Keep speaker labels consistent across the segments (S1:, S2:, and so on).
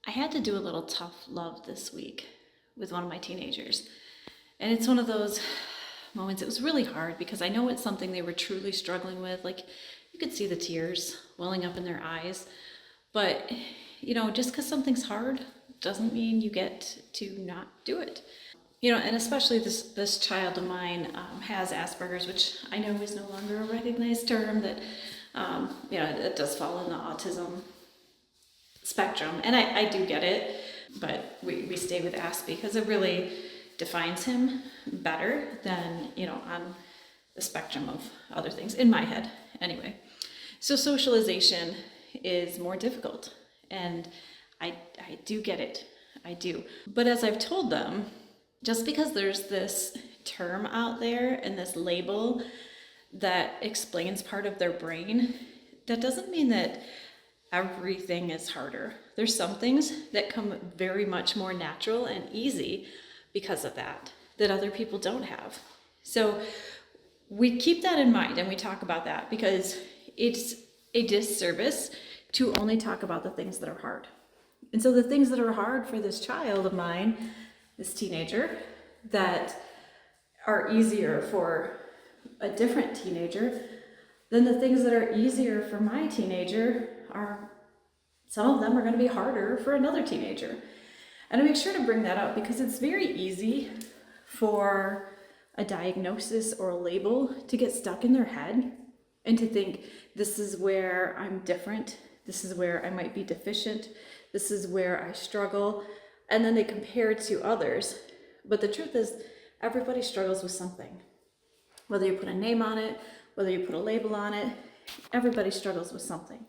S1: I had to do a little tough love this week with one of my teenagers. And it's one of those moments, it was really hard because I know it's something they were truly struggling with. Like, you could see the tears welling up in their eyes. But, just because something's hard doesn't mean you get to not do it. And especially this child of mine has Asperger's, which I know is no longer a recognized term, that, it does fall in the autism spectrum. And I do get it, but we stay with Aspie because it really defines him better than, on the spectrum of other things, in my head anyway. So socialization is more difficult, and I do get it. I do. But as I've told them, just because there's this term out there and this label that explains part of their brain, that doesn't mean that everything is harder. There's some things that come very much more natural and easy because of that other people don't have. So we keep that in mind and we talk about that because it's a disservice to only talk about the things that are hard. And so the things that are hard for this child of mine, this teenager, that are easier for a different teenager, then the things that are easier for my teenager are, some of them are going to be harder for another teenager. And I make sure to bring that up because it's very easy for a diagnosis or a label to get stuck in their head and to think, this is where I'm different, this is where I might be deficient, this is where I struggle, and then they compare it to others. But the truth is, everybody struggles with something. Whether you put a name on it, whether you put a label on it, everybody struggles with something.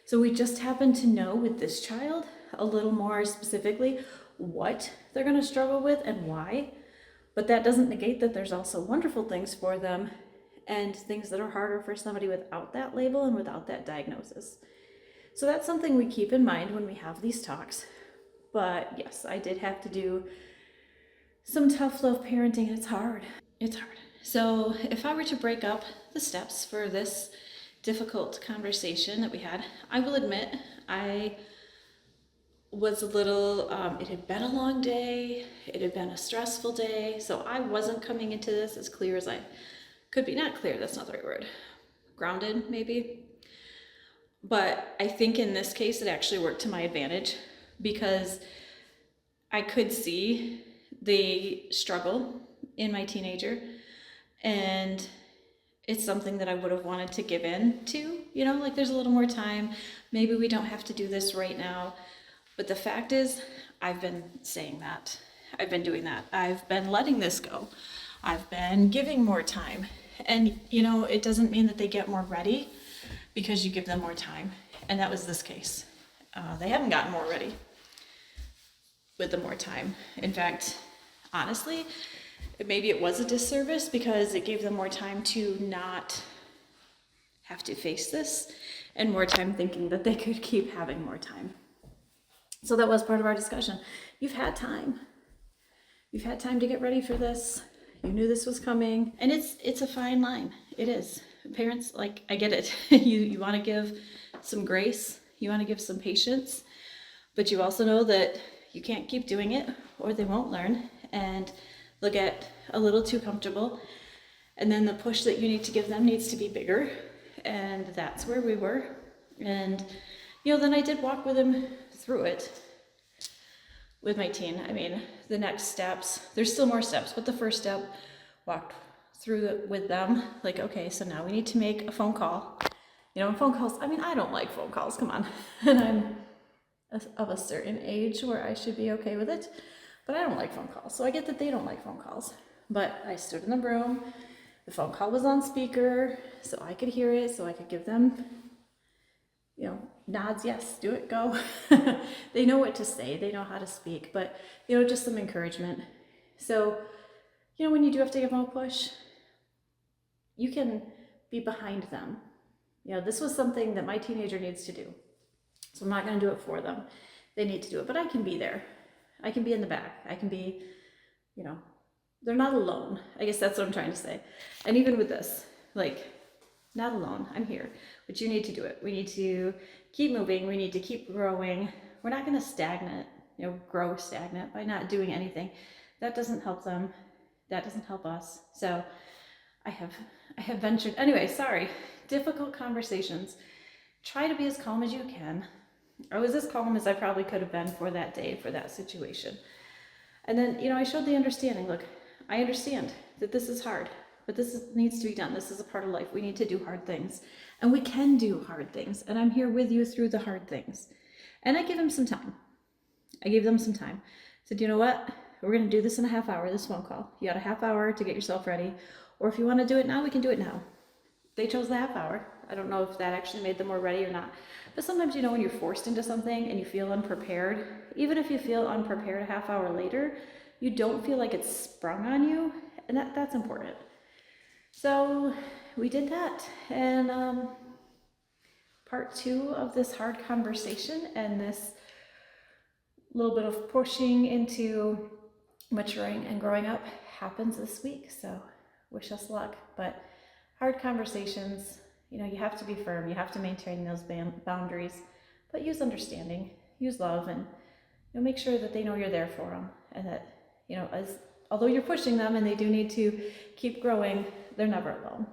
S1: So we just happen to know with this child a little more specifically what they're going to struggle with and why. But that doesn't negate that there's also wonderful things for them and things that are harder for somebody without that label and without that diagnosis. So that's something we keep in mind when we have these talks. But yes, I did have to do some tough love parenting, and it's hard. It's hard. So if I were to break up the steps for this difficult conversation that we had, I will admit I was a little, it had been a long day, it had been a stressful day, so I wasn't coming into this as clear as I could be. Not clear, that's not the right word. Grounded, maybe. But I think in this case it actually worked to my advantage because I could see the struggle in my teenager, and it's something that I would have wanted to give in to, like there's a little more time. Maybe we don't have to do this right now. But the fact is, I've been saying that. I've been doing that. I've been letting this go. I've been giving more time. And, it doesn't mean that they get more ready because you give them more time. And that was this case. They haven't gotten more ready with the more time. In fact, honestly, maybe it was a disservice because it gave them more time to not have to face this and more time thinking that they could keep having more time. So that was part of our discussion. You've had time. You've had time to get ready for this. You knew this was coming. And it's a fine line. It is. Parents, I get it. You want to give some grace. You want to give some patience. But you also know that you can't keep doing it or they won't learn. And they'll get a little too comfortable. And then the push that you need to give them needs to be bigger. And that's where we were. And, then I did walk with him through it with my teen. I mean, the next steps, there's still more steps, but the first step, walked through it with them. Okay, so now we need to make a phone call. Phone calls, I don't like phone calls, come on. And I'm of a certain age where I should be okay with it, but I don't like phone calls. So I get that they don't like phone calls. But I stood in the room, the phone call was on speaker, so I could hear it, so I could give them nods, yes, do it, go. They know what to say, they know how to speak, but, just some encouragement. So, when you do have to give them a push, you can be behind them. This was something that my teenager needs to do. So I'm not going to do it for them. They need to do it, but I can be there. I can be in the back. I can be, they're not alone. I guess that's what I'm trying to say. And even with this, not alone, I'm here, but you need to do it. We need to keep moving. We need to keep growing. we're not going to grow stagnant by not doing anything. That doesn't help them. That doesn't help us. So I have ventured, anyway, sorry, difficult conversations. Try to be as calm as you can. I was as calm as I probably could have been for that day, for that situation. And then, I showed the understanding. Look, I understand that this is hard, but needs to be done. This is a part of life. We need to do hard things, and we can do hard things. And I'm here with you through the hard things. And I give him some time. I gave them some time. I said, you know what? We're going to do this in a half hour, this phone call. You got a half hour to get yourself ready. Or if you want to do it now, we can do it now. They chose the half hour. I don't know if that actually made them more ready or not. But sometimes, when you're forced into something and you feel unprepared, even if you feel unprepared a half hour later, you don't feel like it's sprung on you. And that's important. So we did that. And part 2 of this hard conversation and this little bit of pushing into maturing and growing up happens this week. So wish us luck. But hard conversations, you have to be firm. You have to maintain those boundaries, but use understanding, use love, and make sure that they know you're there for them, and that although you're pushing them and they do need to keep growing, they're never alone.